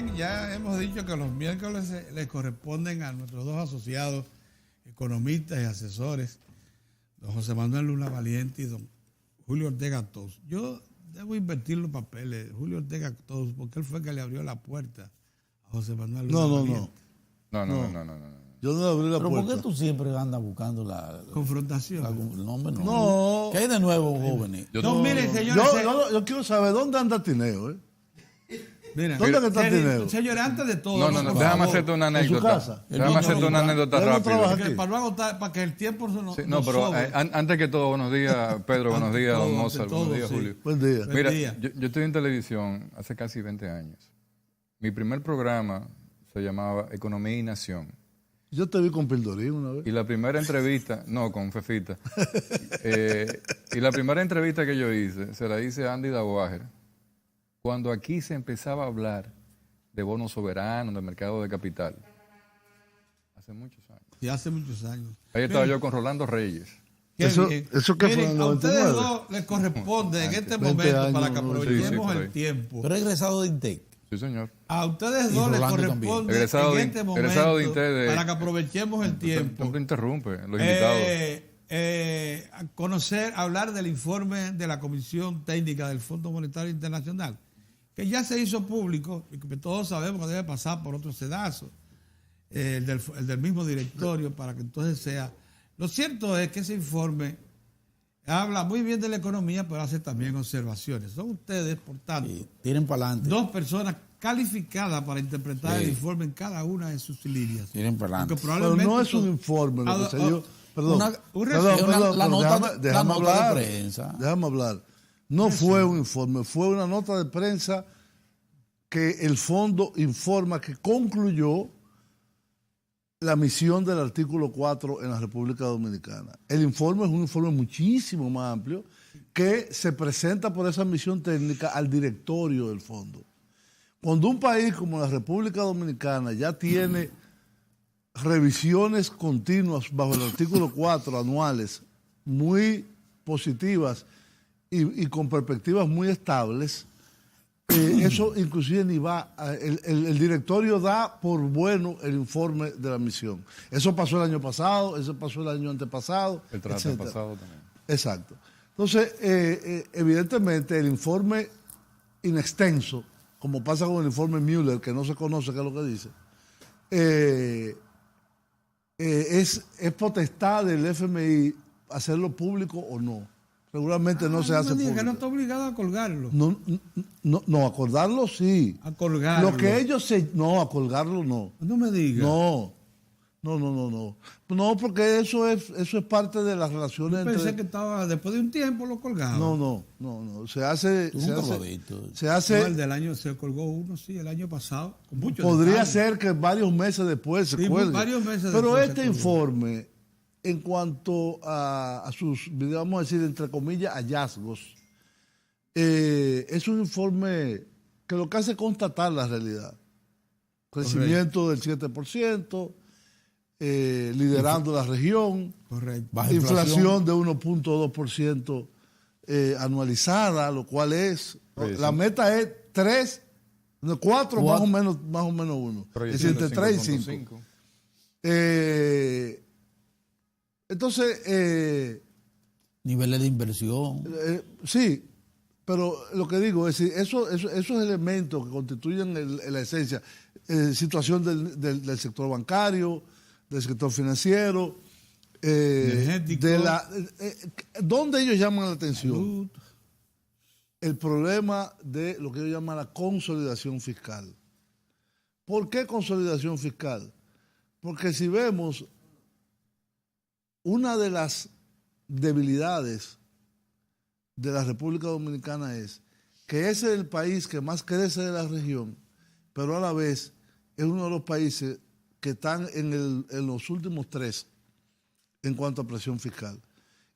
Bien, ya hemos dicho que los miércoles les corresponden a nuestros dos asociados, economistas y asesores, don José Manuel Luna Valiente y don Julio Ortega Tous. Yo debo invertir los papeles, Julio Ortega Tous, porque él fue el que le abrió la puerta a José Manuel Luna Valiente. No. Yo no abrí la ¿Pero puerta. por qué tú siempre andas buscando la confrontación? No, hombre, no. No. ¿Qué hay de nuevo, jóvenes? Miren, señores. Yo quiero saber dónde anda Tineo, Mira, ¿dónde está Tineo? Señores, antes de todo. No, déjame hacerte una anécdota. ¿En su casa? Déjame hacerte una anécdota rápida. Para que el tiempo se nos. Sí, no, pero antes que todo, buenos días, Pedro, buenos días, don Mozart, buenos días, Julio. Buen día. Mira, yo estoy en televisión hace casi 20 años. Mi primer programa se llamaba Economía y Nación. Yo te vi con Pildorín una vez. Y la primera entrevista, no, con Fefita. Y la primera entrevista que yo hice, se la hice a Andy Dawager, cuando aquí se empezaba a hablar de bonos soberanos, de mercado de capital. Hace muchos años. Y hace muchos años. Ahí estaba yo con Rolando Reyes. Eso que fue en el 99. A ustedes dos les corresponde en este momento, para que aprovechemos el tiempo. Pero egresado de INTEC. Sí, señor. A ustedes dos les corresponde egresado en este momento, para que aprovechemos el tiempo. No te interrumpe, los invitados. Conocer, hablar del informe de la Comisión Técnica del Fondo Monetario Internacional, que ya se hizo público y que todos sabemos que debe pasar por otro sedazo, el del mismo directorio, para que entonces sea. Lo cierto es que ese informe habla muy bien de la economía, pero hace también observaciones. Son ustedes, por tanto, tienen para adelante, dos personas calificadas para interpretar el informe en cada una de sus líneas. Tienen para adelante. Pero no es un informe, lo que se dio. Perdón, la nota hablar, de prensa. Déjame hablar. No fue un informe, fue una nota de prensa que el fondo informa que concluyó la misión del artículo 4 en la República Dominicana. El informe es un informe muchísimo más amplio que se presenta por esa misión técnica al directorio del fondo. Cuando un país como la República Dominicana ya tiene revisiones continuas bajo el artículo 4 anuales muy positivas y con perspectivas muy estables, eso inclusive ni va, el directorio da por bueno el informe de la misión. Eso pasó el año pasado, eso pasó el año antepasado. El pasado también. Exacto. Entonces, evidentemente el informe in extenso, como pasa con el informe Mueller, que no se conoce qué es lo que dice, es potestad del FMI hacerlo público o no. Regularmente no se hace público. Que no está obligado a colgarlo. No, a colgarlo sí. A colgarlo. Lo que ellos no, a colgarlo no. No me digas. No, porque eso es parte de las relaciones. Yo pensé que estaba, después de un tiempo lo colgaba. No. Se hace. No, el del año se colgó uno, sí, el año pasado. Con mucho podría detalle. ser que varios meses después se cuelgue. Varios meses pero después este informe, en cuanto a sus, vamos a decir, entre comillas, hallazgos, es un informe que lo que hace es constatar la realidad. Crecimiento del 7%, liderando la región, correcto. Inflación de 1.2% anualizada, lo cual es, la meta es 4 más o menos 1. Es entre 3 y 5. Entonces, niveles de inversión. Sí, pero lo que digo es decir, esos elementos que constituyen la esencia, situación del sector bancario, del sector financiero, energético, ¿dónde ellos llaman la atención? Salud. El problema de lo que ellos llaman la consolidación fiscal. ¿Por qué consolidación fiscal? Porque si vemos, una de las debilidades de la República Dominicana es que ese es el país que más crece de la región, pero a la vez es uno de los países que están en los últimos 3 en cuanto a presión fiscal.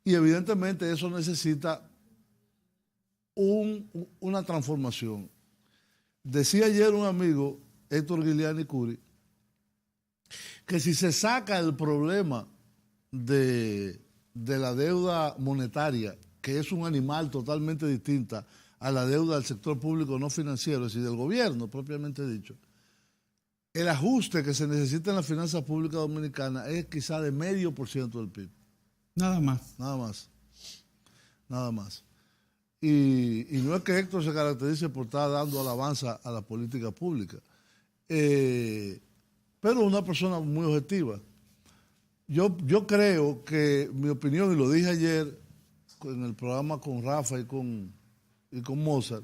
Y evidentemente eso necesita una transformación. Decía ayer un amigo, Héctor Guiliani Curi, que si se saca el problema de la deuda monetaria, que es un animal totalmente distinta a la deuda del sector público no financiero, es decir, del gobierno propiamente dicho, el ajuste que se necesita en la finanza pública dominicana es quizá de 0,5% del PIB. Nada más. Nada más. Nada más. Y no es que Héctor se caracterice por estar dando alabanza a la política pública, pero una persona muy objetiva. Yo creo que mi opinión, y lo dije ayer en el programa con Rafa y con Mozart,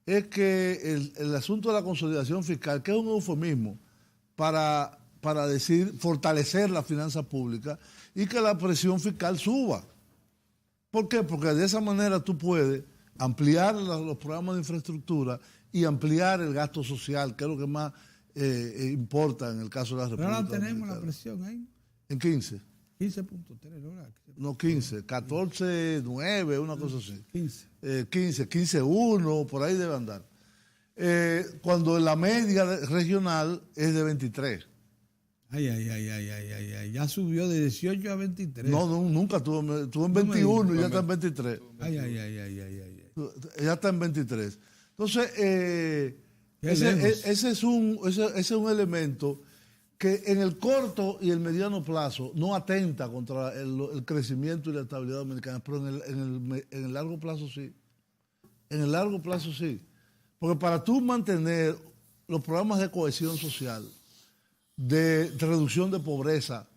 es que el asunto de la consolidación fiscal, que es un eufemismo para decir fortalecer la finanza pública y que la presión fiscal suba. ¿Por qué? Porque de esa manera tú puedes ampliar los programas de infraestructura y ampliar el gasto social, que es lo que más importa en el caso de la República Pero ahora tenemos Dominicana. la presión ahí. En 15. 15.3, ¿verdad? No, 15. 14.9, una cosa así. 15. 15.1, por ahí debe andar. Cuando la media regional es de 23. Ay. Ya subió de 18 a 23. No, nunca estuvo en 21 y ya está en 23. Ay. Ya está en 23. Entonces, lejos. ese es un elemento que en el corto y el mediano plazo no atenta contra el crecimiento y la estabilidad dominicana, pero en el largo plazo sí. En el largo plazo sí. Porque para tú mantener los programas de cohesión social, de reducción de pobreza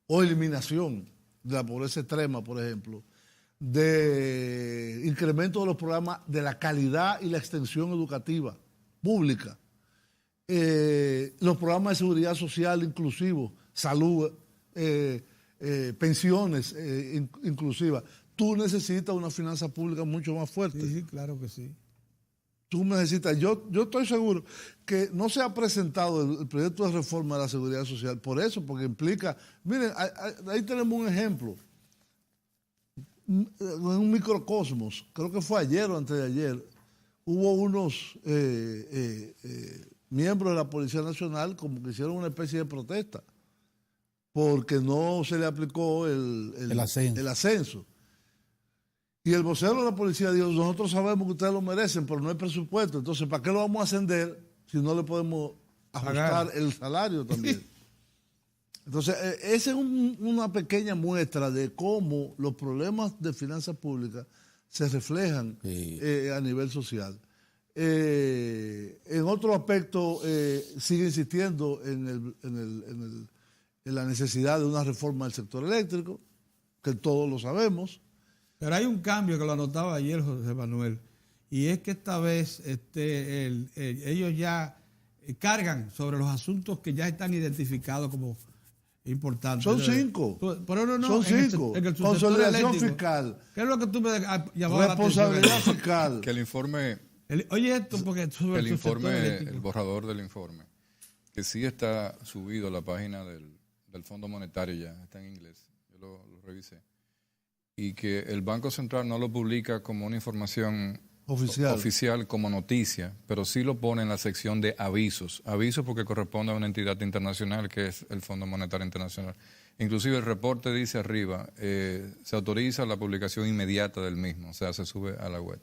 o eliminación de la pobreza extrema, por ejemplo, de incremento de los programas de la calidad y la extensión educativa pública, los programas de seguridad social inclusivos, salud, pensiones inclusivas. Tú necesitas una finanza pública mucho más fuerte. Sí, claro que sí. Tú necesitas, yo estoy seguro que no se ha presentado el proyecto de reforma de la seguridad social por eso, porque implica, miren, ahí tenemos un ejemplo, en un microcosmos, creo que fue ayer o antes de ayer, hubo unos miembros de la Policía Nacional como que hicieron una especie de protesta, porque no se le aplicó el ascenso. Y el vocero de la policía dijo, nosotros sabemos que ustedes lo merecen, pero no hay presupuesto. Entonces, ¿para qué lo vamos a ascender si no le podemos ajustar el salario también? Entonces, esa es una pequeña muestra de cómo los problemas de finanzas públicas se reflejan a nivel social. En otro aspecto, sigue insistiendo en la necesidad de una reforma del sector eléctrico, que todos lo sabemos. Pero hay un cambio que lo anotaba ayer José Manuel, y es que esta vez ellos ya cargan sobre los asuntos que ya están identificados como importantes. Son 5. Pero no, son 5. Consolidación fiscal. ¿Qué es lo que tú me llamabas responsabilidad fiscal. Que el informe... Oye esto, porque el informe, el borrador del informe, que sí está subido a la página del Fondo Monetario, ya está en inglés, yo lo revisé, y que el Banco Central no lo publica como una información oficial como noticia, pero sí lo pone en la sección de avisos. Avisos porque corresponde a una entidad internacional que es el Fondo Monetario Internacional. Inclusive el reporte dice arriba, se autoriza la publicación inmediata del mismo, o sea, se sube a la web.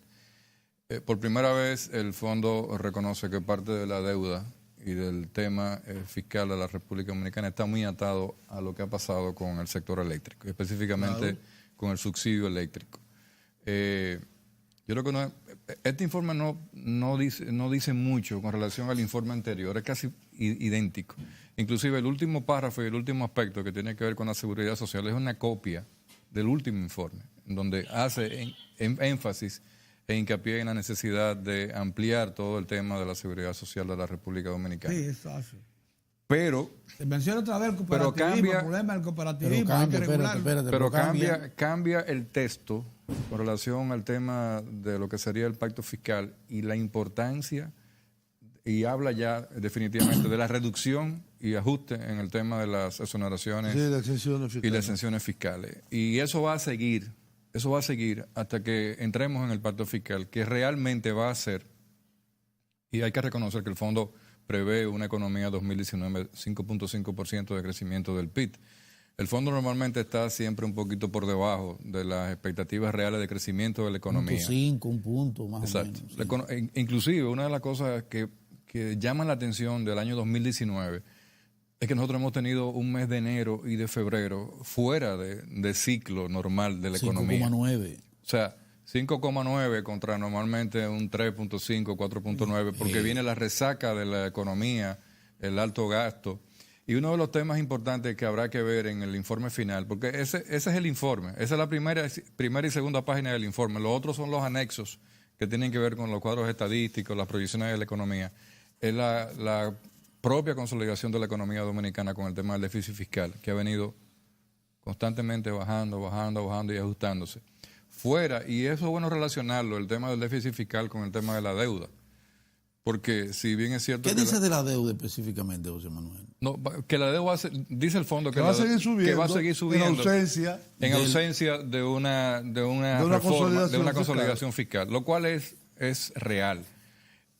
Por primera vez el fondo reconoce que parte de la deuda y del tema fiscal de la República Dominicana está muy atado a lo que ha pasado con el sector eléctrico, específicamente con el subsidio eléctrico. Yo creo que este informe no dice mucho con relación al informe anterior, es casi idéntico. Inclusive el último párrafo y el último aspecto que tiene que ver con la seguridad social es una copia del último informe, donde hace énfasis e hincapié en la necesidad de ampliar todo el tema de la seguridad social de la República Dominicana. Sí, es fácil. Pero... Se menciona otra vez el cooperativismo, el problema del cooperativismo, hay que regularlo. Pero cambia el texto con relación al tema de lo que sería el pacto fiscal y la importancia, y habla ya definitivamente de la reducción y ajuste en el tema de las exoneraciones y las exenciones fiscales. Y eso va a seguir hasta que entremos en el pacto fiscal, que realmente va a ser, y hay que reconocer que el fondo prevé una economía 2019 5.5% de crecimiento del PIB. El fondo normalmente está siempre un poquito por debajo de las expectativas reales de crecimiento de la economía. 1.5, un punto más Exacto. o menos. Sí. Inclusive, una de las cosas que que llaman la atención del año 2019 es que nosotros hemos tenido un mes de enero y de febrero fuera de ciclo normal de la economía. 5,9. O sea, 5,9 contra normalmente un 3,5, 4,9, porque viene la resaca de la economía, el alto gasto. Y uno de los temas importantes que habrá que ver en el informe final, porque ese es el informe, esa es la primera y segunda página del informe. Los otros son los anexos que tienen que ver con los cuadros estadísticos, las proyecciones de la economía. Es la propia consolidación de la economía dominicana con el tema del déficit fiscal, que ha venido constantemente bajando y ajustándose. Fuera, y eso es bueno relacionarlo, el tema del déficit fiscal con el tema de la deuda. Porque si bien es cierto... ¿Qué dice de la deuda específicamente, José Manuel? No, que la deuda dice el fondo que va a seguir subiendo, que va a seguir subiendo en ausencia de una reforma, de una consolidación fiscal, lo cual es real.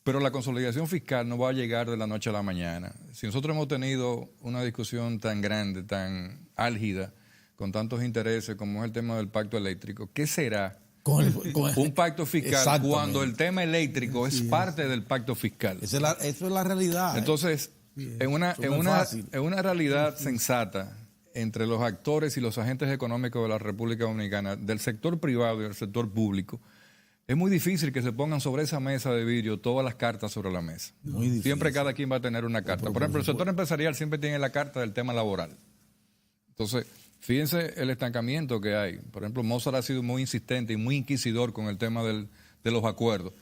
Pero la consolidación fiscal no va a llegar de la noche a la mañana. Si nosotros hemos tenido una discusión tan grande, tan álgida, con tantos intereses como es el tema del pacto eléctrico, ¿qué será un pacto fiscal cuando el tema eléctrico es parte del pacto fiscal? Eso es la realidad. Entonces, en una realidad sensata entre los actores y los agentes económicos de la República Dominicana, del sector privado y del sector público, es muy difícil que se pongan sobre esa mesa de vidrio todas las cartas sobre la mesa. Siempre cada quien va a tener una carta. Por ejemplo, el sector empresarial siempre tiene la carta del tema laboral. Entonces, fíjense el estancamiento que hay. Por ejemplo, Mozart ha sido muy insistente y muy inquisidor con el tema de los acuerdos.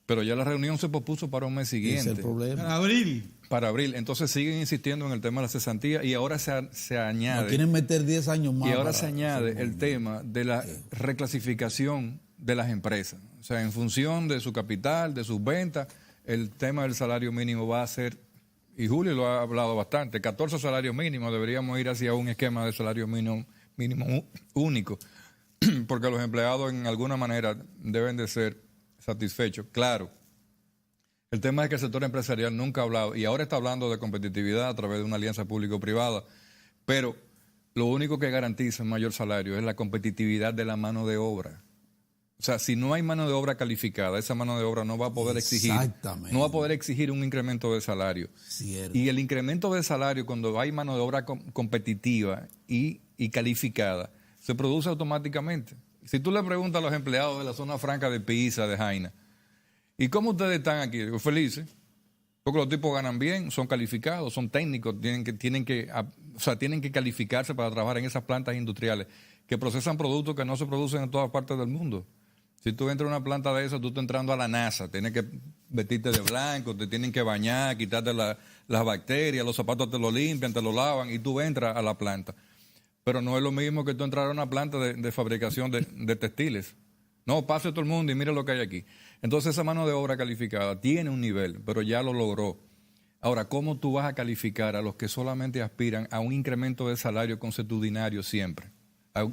Pero ya la reunión se pospuso para un mes siguiente. Ese es el problema. Para abril. Entonces siguen insistiendo en el tema de la cesantía y ahora se añade... No quieren meter 10 años más. Y ahora se añade el tema de la reclasificación de las empresas. O sea, en función de su capital, de sus ventas, el tema del salario mínimo va a ser... Y Julio lo ha hablado bastante, 14 salarios mínimos, deberíamos ir hacia un esquema de salario mínimo único, porque los empleados en alguna manera deben de ser satisfechos. Claro, el tema es que el sector empresarial nunca ha hablado, y ahora está hablando de competitividad a través de una alianza público-privada, pero lo único que garantiza un mayor salario es la competitividad de la mano de obra. O sea, si no hay mano de obra calificada, esa mano de obra no va a poder exigir un incremento de salario. Cierto. Y el incremento de salario, cuando hay mano de obra competitiva y calificada, se produce automáticamente. Si tú le preguntas a los empleados de la zona franca de Pisa, de Jaina, ¿y cómo ustedes están aquí? Digo, felices, porque los tipos ganan bien, son calificados, son técnicos, tienen que calificarse para trabajar en esas plantas industriales que procesan productos que no se producen en todas partes del mundo. Si tú entras a una planta de esas, tú estás entrando a la NASA, tienes que vestirte de blanco, te tienen que bañar, quitarte las bacterias, los zapatos te lo limpian, te lo lavan y tú entras a la planta. Pero no es lo mismo que tú entrar a una planta de fabricación de textiles. No, pase todo el mundo y mire lo que hay aquí. Entonces esa mano de obra calificada tiene un nivel, pero ya lo logró. Ahora, ¿cómo tú vas a calificar a los que solamente aspiran a un incremento de salario consuetudinario siempre?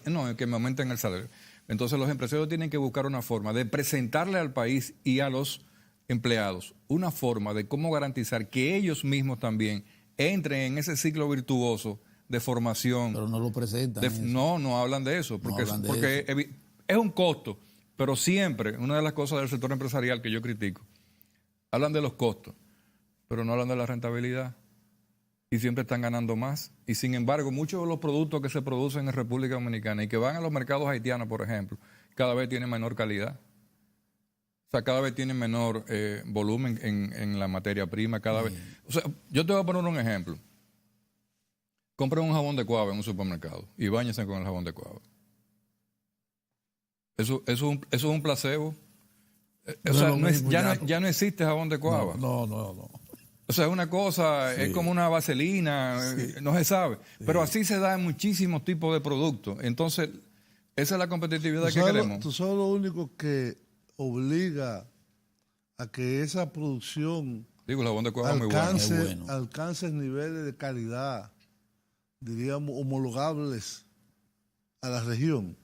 No, que me aumenten el salario. Entonces los empresarios tienen que buscar una forma de presentarle al país y a los empleados una forma de cómo garantizar que ellos mismos también entren en ese ciclo virtuoso de formación. Pero no lo presentan. No hablan de eso, porque es un costo. Pero siempre, una de las cosas del sector empresarial que yo critico, hablan de los costos, pero no hablan de la rentabilidad. Y siempre están ganando más. Y sin embargo, muchos de los productos que se producen en República Dominicana y que van a los mercados haitianos, por ejemplo, cada vez tienen menor calidad. O sea, cada vez tienen menor volumen en la materia prima, cada vez. O sea, yo te voy a poner un ejemplo. Compren un jabón de cuava en un supermercado y báñense con el jabón de cuava. Eso es un placebo. Ya no existe jabón de cuava. No. O sea, es una cosa, es como una vaselina, no se sabe. Pero así se da en muchísimos tipos de productos. Entonces, esa es la competitividad que queremos. Tú sabes lo único que obliga a que esa producción alcance niveles de calidad, diríamos, homologables a la región.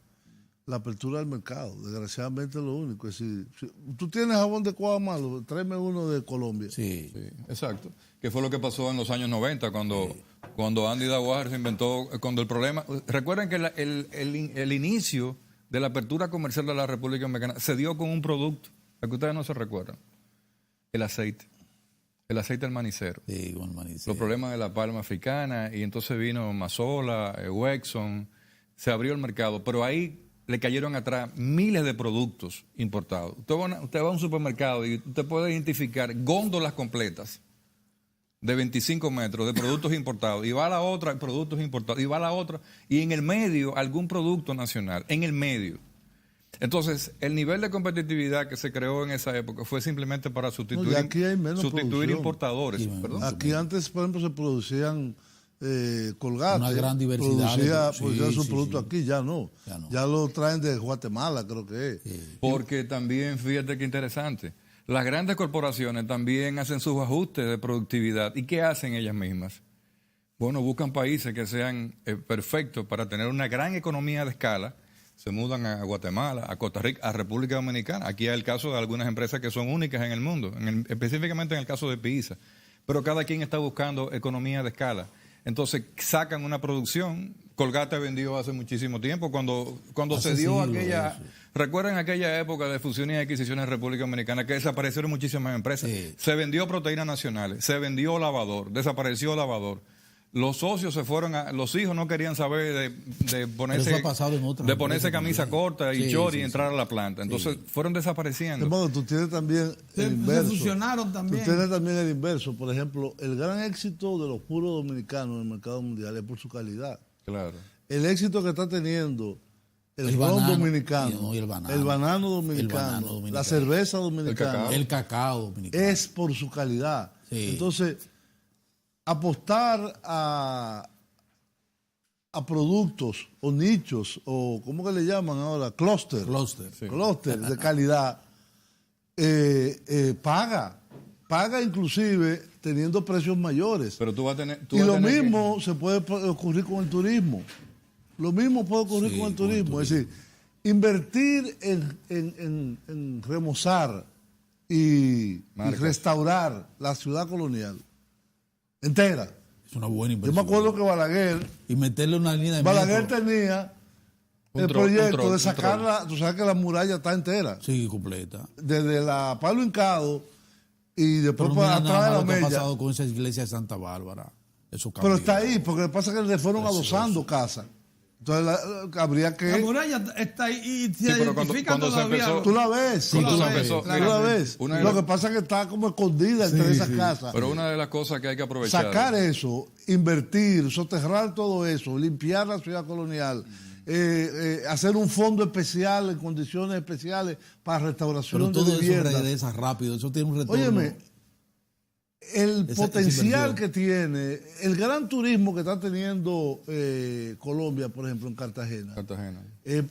La apertura del mercado, desgraciadamente es lo único. Es decir, si tú tienes jabón de cuava malo, tráeme uno de Colombia. Sí, exacto. Que fue lo que pasó en los años 90, cuando Andy Daguajer se inventó, cuando el problema... Recuerden que el inicio de la apertura comercial de la República Dominicana se dio con un producto, al que ustedes no se recuerdan, el aceite. el aceite del manicero. Sí, con el manicero. Los problemas de la palma africana, y entonces vino Mazola, Wexon, se abrió el mercado, pero ahí le cayeron atrás miles de productos importados. Usted va a un supermercado y usted puede identificar góndolas completas de 25 metros de productos importados, y va a la otra, productos importados, y va a la otra, y en el medio algún producto nacional, en el medio. Entonces, el nivel de competitividad que se creó en esa época fue simplemente para sustituir, y aquí hay menos producción. importadores. Sí, perdón. Aquí antes, por ejemplo, se producían Colgate. Una gran diversidad. Producía Sí, su sí, producto sí. aquí, ya no. Ya lo traen de Guatemala, creo que es. Sí. Porque también, fíjate qué interesante, las grandes corporaciones también hacen sus ajustes de productividad. ¿Y qué hacen ellas mismas? Bueno, buscan países que sean perfectos para tener una gran economía de escala. Se mudan a Guatemala, a Costa Rica, a República Dominicana. Aquí hay el caso de algunas empresas que son únicas en el mundo, específicamente en el caso de PISA. Pero cada quien está buscando economía de escala. Entonces sacan una producción. Colgate vendió hace muchísimo tiempo, cuando se dio aquella... ¿Recuerdan aquella época de fusiones y adquisiciones en República Dominicana que desaparecieron muchísimas empresas? Sí. Se vendió proteínas nacionales, se vendió lavador, desapareció lavador. Los socios se fueron los hijos no querían saber de ponerse, Pero eso ha pasado en otras de ponerse empresas camisa también. corta y Sí, short sí, y entrar a la planta. Entonces fueron De desapareciendo. modo, tú tienes también el Se inverso. fusionaron también. Tú tienes también el inverso. Por ejemplo, el gran éxito de los puros dominicanos en el mercado mundial es por su calidad. Claro. El éxito que está teniendo el ron banano, dominicano, y el banano. el banano dominicano, la cerveza dominicana, cacao. El cacao dominicano. es por su calidad. Sí. Entonces, apostar a productos o nichos, o ¿cómo que le llaman ahora? Clúster. Cluster. Clúster de calidad, paga inclusive teniendo precios mayores. Pero tú vas a tener... Y lo mismo se puede ocurrir con el turismo. Lo mismo puede ocurrir Sí, con el turismo. Es decir, invertir en remozar y Marcas. restaurar la ciudad colonial entera. Es una buena Yo inversión. me acuerdo que Balaguer Y meterle una línea de Balaguer metro. tenía Un el troll, un proyecto troll, de un sacarla. Tú sabes que la muralla está entera. Sí, completa. Desde la Palo Hincado y después Pero para mira atrás de nada la más lo que ha Mella. pasado con esa iglesia de Santa Bárbara. Eso Pero cambió. está ahí, porque lo que pasa es que le fueron adosando casas. Entonces habría La que... muralla está ahí y se Sí, pero identifica cuando se todavía. empezó- Tú la ves, Sí, tú tú la la ves, ves, tú la claro. ves. Una de Lo las- que pasa es que está como escondida entre esas casas. Pero una de las cosas que hay que aprovechar... Sacar eso, invertir, soterrar todo eso, limpiar la ciudad colonial, hacer un fondo especial en condiciones especiales para Pero restauración de todo eso viviendas. regresa rápido. Eso tiene un retorno. Óyeme, el Esa potencial inversión. que tiene, el gran turismo que está teniendo Colombia, por ejemplo, en Cartagena, Cartagena.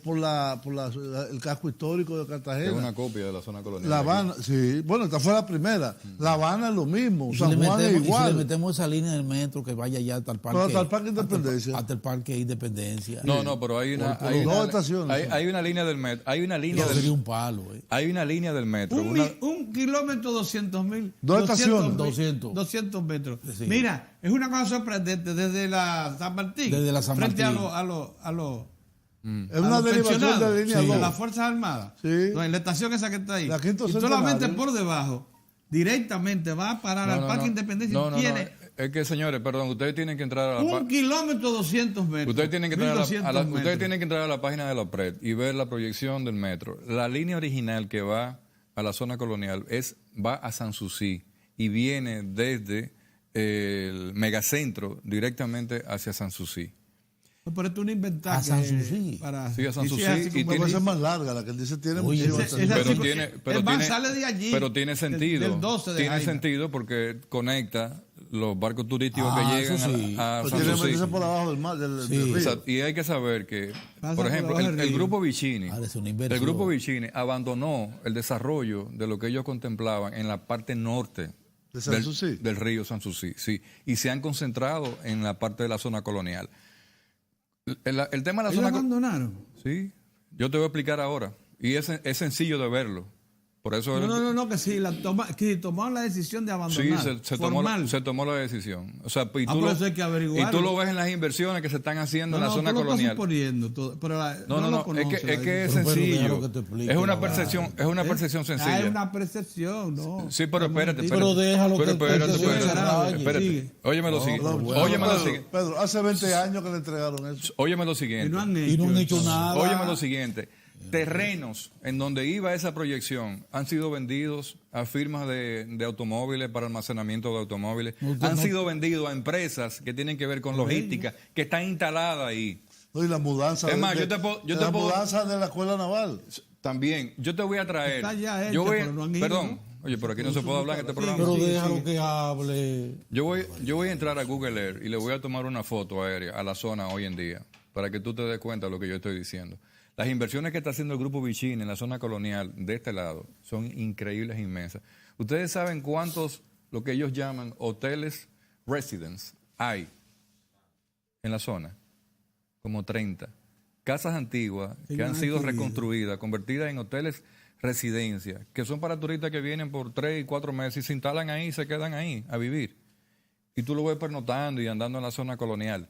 por el casco histórico de Es Cartagena. una copia de la zona colonial. La aquí. Habana, sí, bueno, esta fue la primera. La Habana es lo mismo, Y si San le Juan es metemos- y si le igual. metemos esa línea del metro que vaya ya hasta el parque. Pero hasta el Parque Independencia. Hasta el parque Independencia. No, pero hay una... Por hay dos una- estaciones, hay- sí. hay una línea del metro. Hay una línea Eso sería del... un palo. Hay una línea del metro. Un kilómetro 200.000. Dos estaciones. 200 metros. Sí. Mira, es una cosa sorprendente desde la San Martín. Desde la San frente Martín. a los Es una derivación de la línea de 2. las Fuerzas Armadas. Sí. No, en la estación esa que está ahí. La Quinto y solamente Centenario. por debajo, directamente va a parar al Parque Independencia y tiene Es que, señores, perdón, ustedes tienen que entrar a la... un kilómetro 200 metros. Ustedes tienen que entrar a 1200 ustedes metros. tienen que entrar a la página de la OPRED y ver la proyección del metro. La línea original que va a la zona colonial va a Sanssouci y viene desde el megacentro directamente hacia Sanssouci. Pero esto es un inventario. A Sanssouci. Sí, a Sanssouci, y Puede tiene- ser más larga, la que él dice tiene Oye, muchísimas ese- esa- estaciones. pero el van tiene, sale de allí, pero tiene sentido. del 12 de tiene Jaina. sentido porque conecta los barcos turísticos Ah, que llegan eso sí. a Pues tiene que Sanssouci. meterse por abajo del mar, del Sí. río. O sea, y hay que saber que, Pasa por por ejemplo, abajo del el río. grupo Vicini, Ahora es una el inversión. grupo Vicini abandonó el desarrollo de lo que ellos contemplaban en la parte norte ¿De Sanssouci? del río Sanssouci, sí, y se han concentrado en la parte de la zona colonial. El tema de la Ellos zona abandonaron. sí, yo te voy a explicar ahora y es sencillo de verlo. Por eso No, que sí, que tomaron la decisión de sí, abandonar. se tomó la decisión. O sea, y Por eso hay que averiguar. y tú lo ves en las inversiones que se están haciendo en la zona tú lo colonial. estás suponiendo, pero No, es que es sencillo. Es una percepción sencilla. Es una percepción, ¿no? Sí, pero espérate. Pero déjalo que Espérate. Óyeme lo siguiente. Pedro, hace 20 años que le entregaron eso. Óyeme lo Y siguiente. no han Y no han hecho eso. nada. Óyeme lo siguiente. Terrenos en donde iba esa proyección han sido vendidos a firmas de automóviles para almacenamiento de automóviles. Han sido vendidos a empresas que tienen que ver con logística, que están instaladas ahí. No, y la mudanza, Es más, mudanza de la escuela naval. También, yo te voy a traer. Está ya hecho, yo voy, pero no han ido, perdón, ¿no? oye, pero aquí no se puede hablar en este programa. Pero Sigue, déjalo sigue. que hable. Yo voy a entrar a Google Earth y le voy a tomar una foto aérea a la zona hoy en día para que tú te des cuenta de lo que yo estoy diciendo. Las inversiones que está haciendo el Grupo Vicini en la zona colonial de este lado son increíbles, inmensas. Ustedes saben cuántos, lo que ellos llaman hoteles residence, hay en la zona. Como 30. Casas antiguas que han sido reconstruidas, convertidas en hoteles residencia, que son para turistas que vienen por 3 y 4 meses y se instalan ahí y se quedan ahí a vivir. Y tú lo ves pernotando y andando en la zona colonial.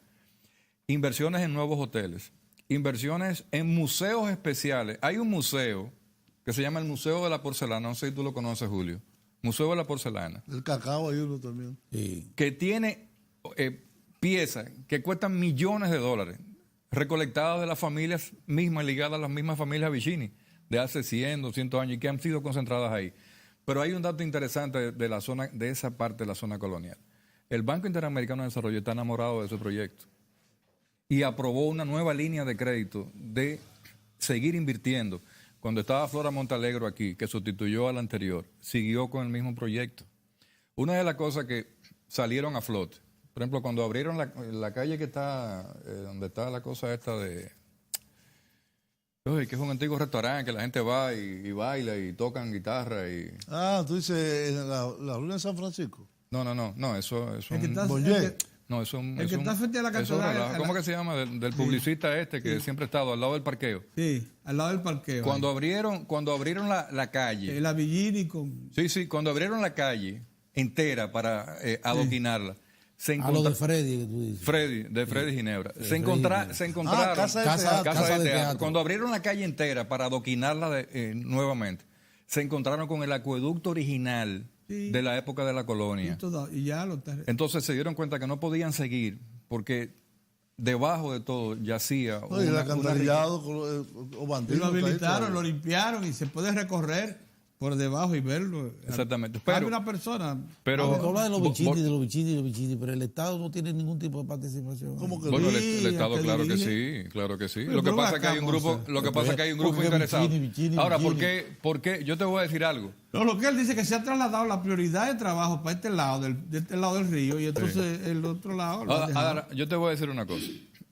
Inversiones en nuevos hoteles. Inversiones en museos especiales. Hay un museo que se llama el Museo de la Porcelana, no sé si tú lo conoces, Julio. Museo de la Porcelana. El cacao hay uno también. Sí. Que tiene piezas que cuestan millones de dólares, recolectadas de las familias mismas, ligadas a las mismas familias Vicini, de hace 100, 200 años, y que han sido concentradas ahí. Pero hay un dato interesante de la zona, de esa parte de la zona colonial. El Banco Interamericano de Desarrollo está enamorado de ese proyecto y aprobó una nueva línea de crédito de seguir invirtiendo. Cuando estaba Flora Montalegro aquí, que sustituyó a la anterior, siguió con el mismo proyecto. Una de las cosas que salieron a flote, por ejemplo, cuando abrieron la calle que está, donde está la cosa esta de... que es un antiguo restaurante que la gente va y baila y tocan guitarra y... Ah, tú dices en la ruina de San Francisco. No, eso es El que está- Bollé. el que- No, eso es un... el que está frente a la catedral, ¿Cómo que se llama? Del publicista este que siempre ha estado al lado del parqueo. Sí, al lado del parqueo. Cuando abrieron la calle... La Villini con... Sí, cuando abrieron la calle entera para adoquinarla, se A lo de encontraron... Freddy que tú dices. De Freddy Ginebra. Se Ginebra. encontraron... Casa de Teatro. Casa de de teatro. teatro. Cuando abrieron la calle entera para adoquinarla nuevamente, se encontraron con el acueducto original Sí. de la época de la colonia. y ya lo está... Entonces se dieron cuenta que no podían seguir porque debajo de todo yacía No, y el alcantarillado o Y bandidos. lo habilitaron, lo limpiaron y se puede recorrer por debajo y verlo. Exactamente. Hay Pero, una persona... pero Tú hablas de los bichini, pero el Estado no tiene ningún tipo de participación. ¿Cómo que bueno, no? el Estado, que claro que dirige. sí, claro que sí. Pero Lo que ven pasa es que acá, hay un grupo, Monse. lo que pasa es que hay un grupo Porque interesado. Vicini, Ahora, Vicini. ¿por qué? Yo te voy a decir algo. No, lo que él dice que se ha trasladado la prioridad de trabajo para este lado, de este lado del río, y entonces el otro lado... lo ha dejado. Ahora, yo te voy a decir una cosa.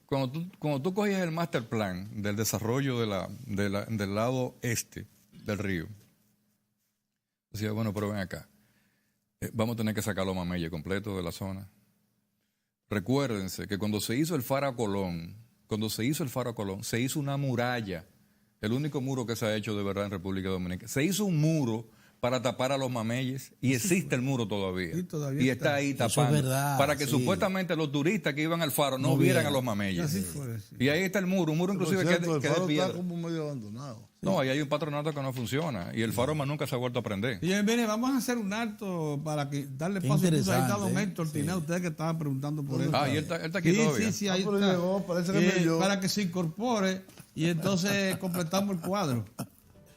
Cuando tú cogías el master plan del desarrollo del lado este del río, decía, bueno, pero ven acá. Vamos a tener que sacar los mameyes completos de la zona. Recuérdense que cuando se hizo el Faro Colón, se hizo una muralla, el único muro que se ha hecho de verdad en República Dominicana. Se hizo un muro para tapar a los mameyes y existe el muro todavía. Sí, todavía y está. está ahí Eso es tapando. verdad, para que sí. supuestamente los turistas que iban al faro no vieran a los mameyes. Así fue, sí. Y ahí está el muro, un muro Por inclusive cierto, que el es de faro está piedra. como medio abandonado. No, ahí hay un patronato que no funciona y el faro más nunca se ha vuelto a prender. Y mire, vamos a hacer un alto para que darle Qué paso. Ahí está interesante, don Héctor sí. Tineo, ustedes que estaban preguntando por él. Ah, y él está aquí Sí, todavía. sí, ahí pero está. llegó, parece que me oyó. Para que se incorpore y entonces completamos el cuadro.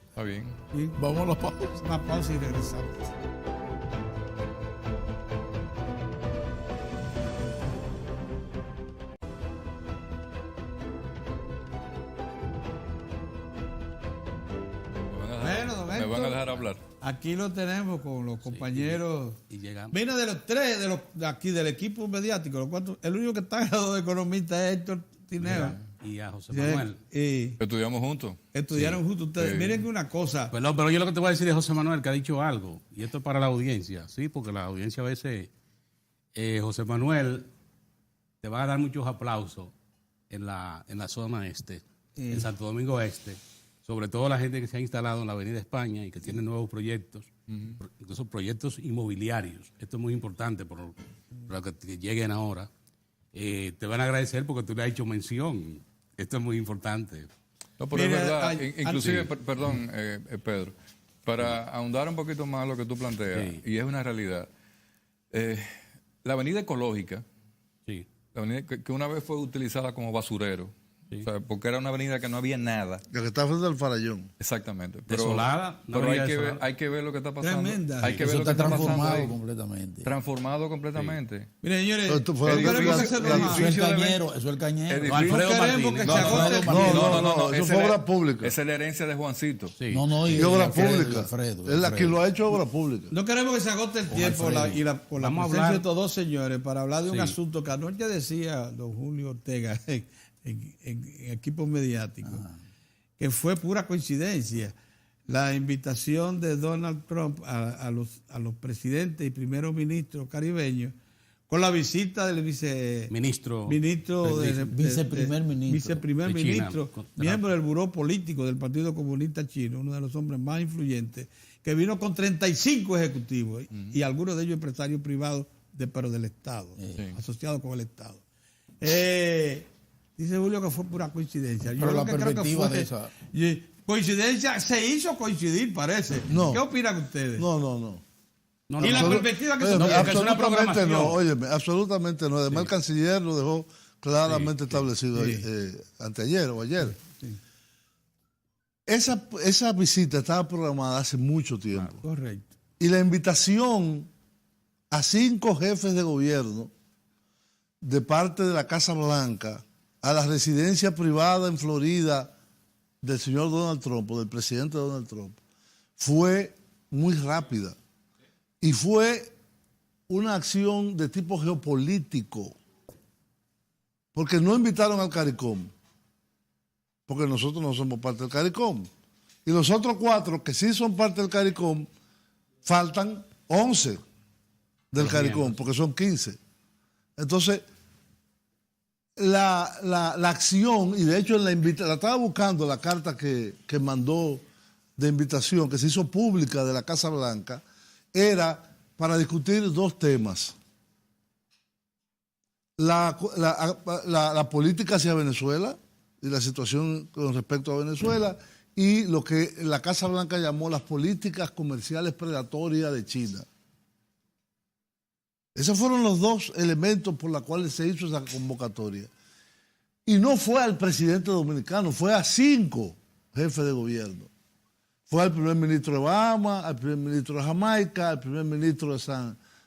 Está bien. Y Vamos a los pausa. una pausa y regresamos. Bueno, don Me van a Héctor. dejar hablar. Aquí lo tenemos con los compañeros. Y llegamos. Viene de los tres, de aquí del equipo mediático, los cuatro. El único que está graduado de economista es Héctor Tineo. Y a José Manuel. Y Estudiamos juntos. estudiaron juntos ustedes. Sí. Miren que una cosa. Perdón, pero yo lo que te voy a decir es José Manuel, que ha dicho algo. Y esto es para la audiencia, ¿sí? Porque la audiencia a veces... José Manuel te va a dar muchos aplausos en la zona este, en Santo Domingo Este, sobre todo la gente que se ha instalado en la Avenida España y que tiene nuevos proyectos, incluso proyectos inmobiliarios. Esto es muy importante por lo que lleguen ahora. Te van a agradecer porque tú le has hecho mención. Esto es muy importante. No, pero Mira, es verdad, hay- inclusive, perdón, Pedro, para ahondar un poquito más lo que tú planteas, Sí. y es una realidad, la avenida ecológica, Sí. la avenida que una vez fue utilizada como basurero, o sea, porque era una avenida que no había nada, La que está frente al Farallón. exacamente. Desolada, no pero había hay que ver, desolada. hay que ver lo que está pasando. Tremenda. Hay que Eso ver lo que está está pasando transformado ahí. completamente. Transformado completamente. Miren, señores, Pero esto fue no la- queremos la- que se la- nos Eso es el edificio de cañero, eso es el cañero. Edificio- No, Alfredo No queremos Martínez. que No, se no, agote el no, tiempo. eso esa fue es obra pública. Esa es la herencia de Juancito. Sí. No, no, Y obra Alfredo, pública. Alfredo, Él aquí Alfredo. lo ha hecho obra pública. No queremos que se agote el tiempo Alfredo. por la Vamos a presencia hablar. de estos dos señores para hablar de un Sí. asunto que anoche decía don Julio Ortega en equipos mediáticos, que fue pura coincidencia. La invitación de Donald Trump a los presidentes y primeros ministros caribeños con la visita del Ministro. Viceprimer ministro viceprimer de China, ministro, miembro del buró político del Partido Comunista Chino, uno de los hombres más influyentes, que vino con 35 ejecutivos y algunos de ellos empresarios privados, pero del Estado, asociados con el Estado. Dice Julio que fue pura coincidencia. Yo Pero lo la que creo que perspectiva fue- de esa- coincidencia, se hizo coincidir, parece. No. ¿Qué opinan ustedes? No, no, no. No, Y la no, perspectiva que se Óyeme, porque es una absolutamente programación. no, óyeme, absolutamente no. Además, el canciller lo dejó claramente establecido anteayer o ayer. Esa visita estaba programada hace mucho tiempo. Correcto. Y la invitación a 5 jefes de gobierno de parte de la Casa Blanca a la residencia privada en Florida del señor Donald Trump, o del presidente Donald Trump, fue muy rápida. Y fue una acción de tipo geopolítico. Porque no invitaron al CARICOM. Porque nosotros no somos parte del CARICOM. Y los otros 4 que sí son parte del CARICOM, faltan 11 del CARICOM, porque son 15. Entonces, la acción, y de hecho la estaba buscando la carta que mandó de invitación, que se hizo pública de la Casa Blanca, era para discutir 2 temas. La política hacia Venezuela y la situación con respecto a Venezuela, y lo que la Casa Blanca llamó las políticas comerciales predatorias de China. Esos fueron los 2 elementos por los cuales se hizo esa convocatoria. Y no fue al presidente dominicano, fue a 5 jefes de gobierno. Fue al primer ministro de Bahamas, al primer ministro de Jamaica, al primer ministro de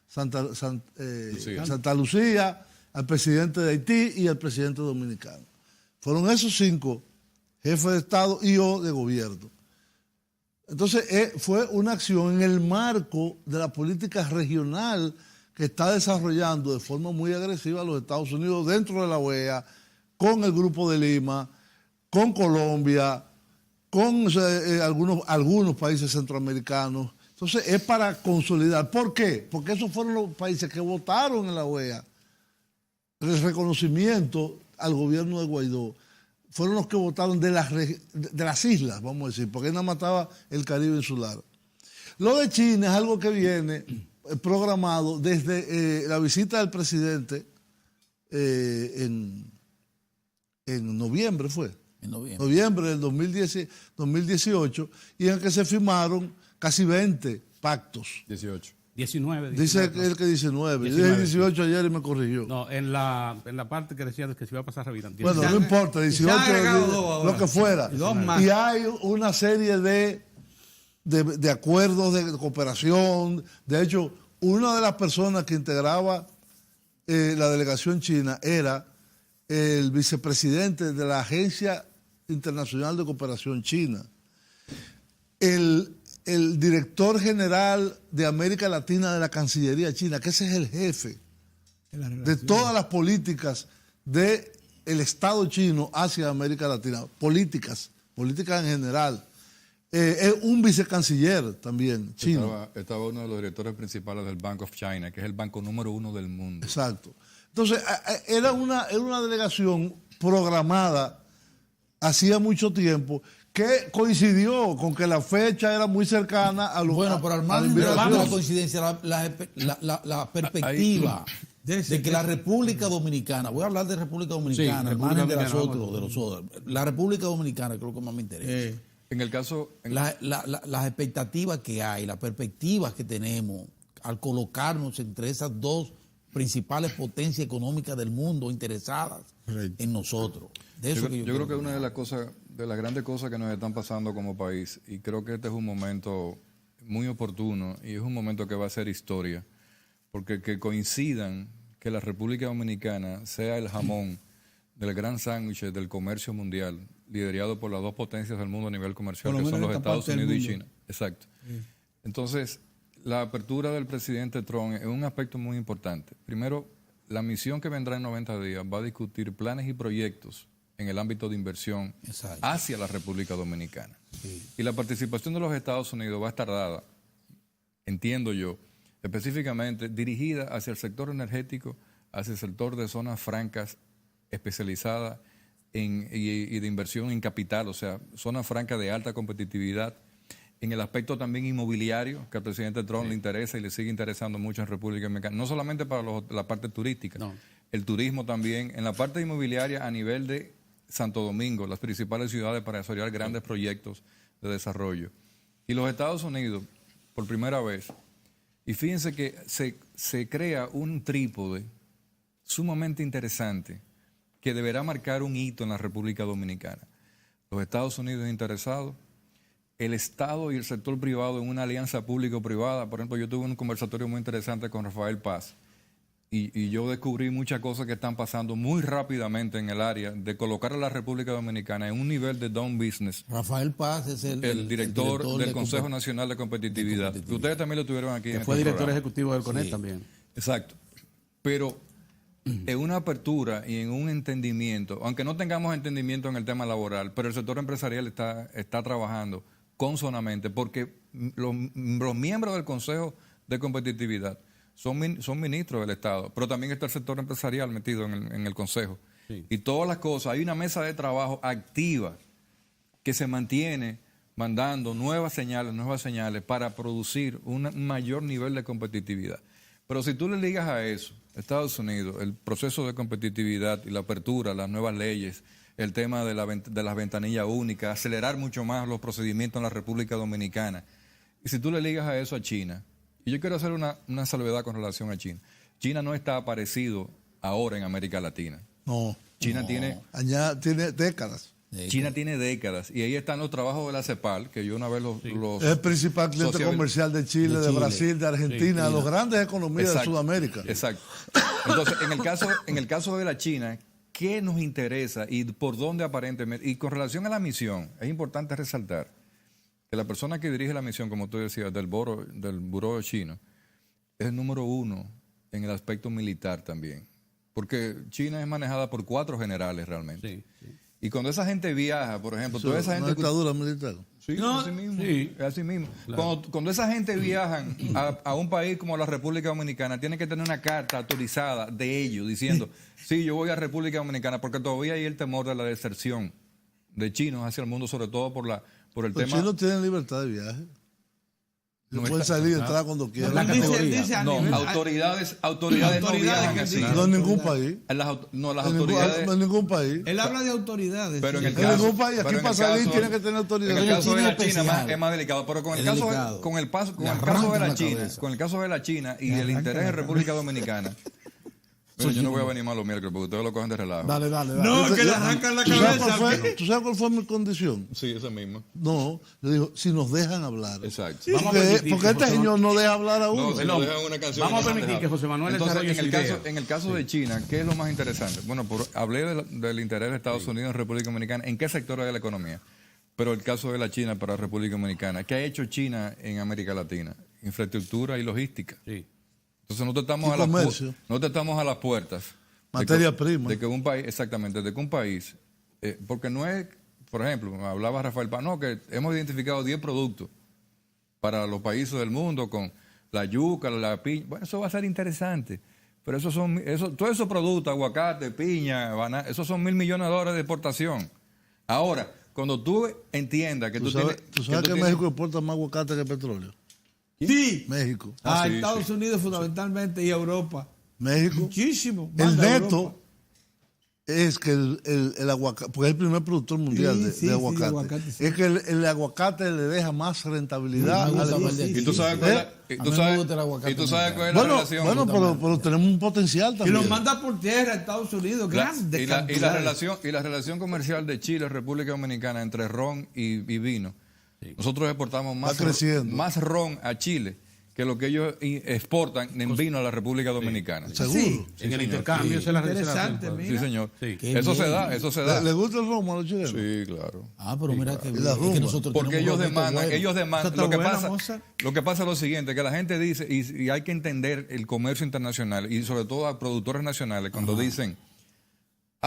Santa Lucía, al presidente de Haití y al presidente dominicano. Fueron esos 5 jefes de Estado y o de gobierno. Entonces fue una acción en el marco de la política regional que está desarrollando de forma muy agresiva los Estados Unidos dentro de la OEA, con el Grupo de Lima, con Colombia, con algunos países centroamericanos. Entonces es para consolidar. ¿Por qué? Porque esos fueron los países que votaron en la OEA el reconocimiento al gobierno de Guaidó. Fueron los que votaron de las islas, vamos a decir, porque él nada más estaba el Caribe insular. Lo de China es algo que viene programado desde la visita del presidente en noviembre, fue. En noviembre. Noviembre del 2018, y en el que se firmaron casi 20 pactos. 18. 19. Dice 19. él que 19. Yo 19, dije 18 ayer y me corrigió. No, en la parte que decía que se iba a pasar rápido. Bueno, Se no han- importa, se 18, han agregado 2 ahora. lo que fuera. Y 2 más. Y hay una serie de acuerdos de cooperación. De hecho, una de las personas que integraba la delegación china era el vicepresidente de la Agencia Internacional de Cooperación China. El director general de América Latina de la Cancillería China, que ese es el jefe de todas las políticas del Estado chino hacia América Latina, políticas en general. Es un vicecanciller también chino. Estaba uno de los directores principales del Bank of China, que es el banco número 1 del mundo. Exacto. Entonces, era una delegación programada hacía mucho tiempo, que coincidió con que la fecha era muy cercana a lo Bueno, pero al a la margen de inmigración. la coincidencia, la perspectiva de que la República Dominicana, voy a hablar de República Dominicana, al República margen de las Dominicana, otras, de los otros. La República Dominicana, que es lo que más me interesa. En el caso, Las expectativas que hay, las perspectivas que tenemos al colocarnos entre esas dos principales potencias económicas del mundo interesadas en nosotros. De eso yo creo que una de las cosas, de las grandes cosas que nos están pasando como país, y creo que este es un momento muy oportuno y es un momento que va a ser historia, porque que coincidan que la República Dominicana sea el jamón del gran sándwich del comercio mundial, liderado por las dos potencias del mundo a nivel comercial, Por lo que son menos los en esta Estados parte del Unidos y mundo. China. Exacto. Entonces, la apertura del presidente Trump es un aspecto muy importante. Primero, la misión que vendrá en 90 días va a discutir planes y proyectos en el ámbito de inversión Exacto. hacia la República Dominicana. Y la participación de los Estados Unidos va a estar dada, entiendo yo, específicamente dirigida hacia el sector energético, hacia el sector de zonas francas especializadas y de inversión en capital, o sea, zonas francas de alta competitividad, en el aspecto también inmobiliario, que al presidente Trump le interesa y le sigue interesando mucho en República Dominicana, no solamente para la parte turística, No. el turismo también, en la parte inmobiliaria a nivel de Santo Domingo, las principales ciudades para desarrollar grandes proyectos de desarrollo. Y los Estados Unidos, por primera vez, y fíjense que se crea un trípode sumamente interesante que deberá marcar un hito en la República Dominicana. Los Estados Unidos interesados, el Estado y el sector privado en una alianza público-privada. Por ejemplo, yo tuve un conversatorio muy interesante con Rafael Paz y yo descubrí muchas cosas que están pasando muy rápidamente en el área de colocar a la República Dominicana en un nivel de down business. Rafael Paz es el director del de Consejo Nacional de Competitividad. Que ustedes también lo tuvieron aquí. Que en fue este director programa. ejecutivo del CONET también. Exacto. Pero en una apertura y en un entendimiento, aunque no tengamos entendimiento en el tema laboral, pero el sector empresarial está trabajando consonamente, porque los miembros del Consejo de Competitividad son ministros del Estado, pero también está el sector empresarial metido en el Consejo. Sí. Y todas las cosas, hay una mesa de trabajo activa que se mantiene mandando nuevas señales para producir un mayor nivel de competitividad. Pero si tú le ligas a eso, Estados Unidos, el proceso de competitividad y la apertura, las nuevas leyes, el tema de las ventanillas únicas, acelerar mucho más los procedimientos en la República Dominicana. Y si tú le ligas a eso a China, y yo quiero hacer una salvedad con relación a China. China no está aparecido ahora en América Latina. No. China tiene Allá tiene décadas. China tiene décadas y ahí están los trabajos de la CEPAL, que yo una vez los Es el principal cliente comercial de Chile, de Brasil, de Argentina, de las grandes economías de Sudamérica. Exacto. Entonces, en el caso de la China, ¿qué nos interesa y por dónde aparentemente? Y con relación a la misión, es importante resaltar que la persona que dirige la misión, como tú decías, del Buró chino, es el número 1 en el aspecto militar también. Porque China es manejada por 4 generales realmente. Sí, sí. Y cuando esa gente viaja, por ejemplo, toda esa Una gente... dictadura militar. Sí, No, así mismo. sí. Es así mismo. Claro. Cuando esa gente viajan a un país como la República Dominicana, tienen que tener una carta autorizada de ellos diciendo, sí, yo voy a República Dominicana, porque todavía hay el temor de la deserción de chinos hacia el mundo, sobre todo por el Los tema... chinos tienen libertad de viaje. No Pueden está- salir y entrar cuando quieran. Dice a No, nivel- autoridades no Autoridades viajan que así. digan. No en ningún país. Las En autoridades... ningún país. Él habla de autoridades. Pero sí. en el En caso, ningún país. Aquí pero en para el salir caso- tiene que tener En autoridad. el caso China de la es China especial. es más delicado, pero con el Es caso delicado. con el caso Le de arrancan la la China, cabeza. con el caso de la China y el interés de República Dominicana. Bueno, yo no voy a venir más los miércoles porque ustedes lo cogen de relajo. Dale. No, que le arrancan la ¿Tú sabes cuál cabeza. fue- ¿Tú sabes cuál fue mi condición? Sí, ese mismo. No, yo digo, si nos dejan hablar. Exacto. Vamos a Porque, permitir porque que este José señor no deja hablar a uno. No, si nos dejan una canción. Vamos a nos permitir dejan. que José Manuel Entonces, desarrolle su idea. en el caso de China, ¿qué es lo más interesante? Bueno, hablé del interés de Estados Unidos en República Dominicana. ¿En qué sector de la economía? Pero el caso de la China para República Dominicana. ¿Qué ha hecho China en América Latina? Infraestructura y logística. Sí. Entonces no te estamos, Y comercio. no te estamos a las puertas. Materia prima. De que un país, exactamente, de que un país, porque no es, por ejemplo, hablaba Rafael Paz, no, que hemos identificado 10 productos para los países del mundo con la yuca, la piña. Bueno, eso va a ser interesante. Pero todos esos productos, aguacate, piña, banana, esos son $1.000 millones de exportación. Ahora, cuando tú entiendas que ¿Tú tú sabes, tienes... tú sabes que México exporta más aguacate que petróleo? Sí. México. A sí, Estados sí. Unidos fundamentalmente y a Europa. México. Muchísimo. El manda a neto Europa. es que el aguacate, porque es el primer productor mundial Sí, de, sí, de sí, aguacate, aguacate, sí. es que el aguacate le deja más rentabilidad. Me gusta al- más de aquí. Y tú sabes cuál es ¿Eh? y A tú mí me sabes- gusta el aguacate y tú sabes cuál es Bueno, la relación. pero tenemos un potencial Y también. lo manda por tierra a Estados Unidos. La- Grandes y la cantidades. relación comercial de Chile, República Dominicana, entre ron y vino. Nosotros exportamos creciendo. más ron a Chile que lo que ellos exportan en vino a la República Dominicana. Seguro. Sí. En el intercambio, esa es la Interesante, relación. mira. Sí, señor. Sí. Qué Eso se bien. da, eso se da. ¿Le gusta el romo a los chilenos? Sí, claro. Ah, pero mira que, Y la es que rumba. nosotros Porque tenemos ellos un demandan, bueno. ellos demandan. Está Lo que buena, pasa, Mozart. lo que pasa es lo siguiente, que la gente dice, y hay que entender el comercio internacional, y sobre todo a productores nacionales, cuando dicen,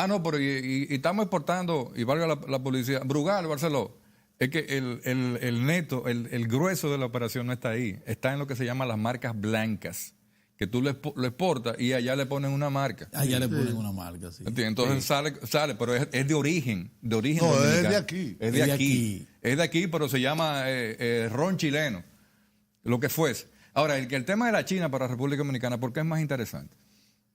no, pero y estamos exportando, y valga la policía, Brugal, Barceló, es que el neto, el grueso de la operación no está ahí, está en lo que se llama las marcas blancas, que tú lo exportas y allá le ponen una marca. Allá le ponen una marca, sí. ¿Entiendes? Entonces sale, pero es de origen No, es dominicano. de aquí. Es de aquí. Es de aquí, pero se llama ron chileno, lo que fuese. Ahora, el tema de la China para la República Dominicana, ¿por qué es más interesante?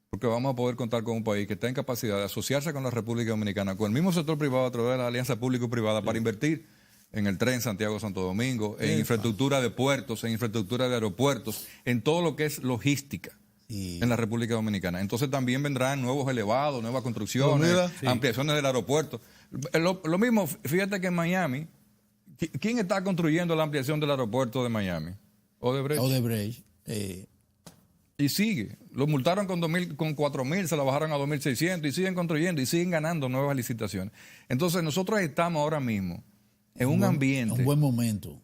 Porque vamos a poder contar con un país que está en capacidad de asociarse con la República Dominicana, con el mismo sector privado a través de la alianza público-privada para invertir en el tren Santiago-Santo Domingo, en infraestructura de puertos, en infraestructura de aeropuertos, en todo lo que es logística Sí. en la República Dominicana. Entonces también vendrán nuevos elevados, nuevas construcciones, Pero mira, ampliaciones del aeropuerto. Lo mismo, fíjate que en Miami, ¿quién está construyendo la ampliación del aeropuerto de Miami? Odebrecht. Odebrecht. Y sigue. Lo multaron con 4.000, se la bajaron a 2.600 y siguen construyendo y siguen ganando nuevas licitaciones. Entonces nosotros estamos ahora mismo en un ambiente. Un buen momento.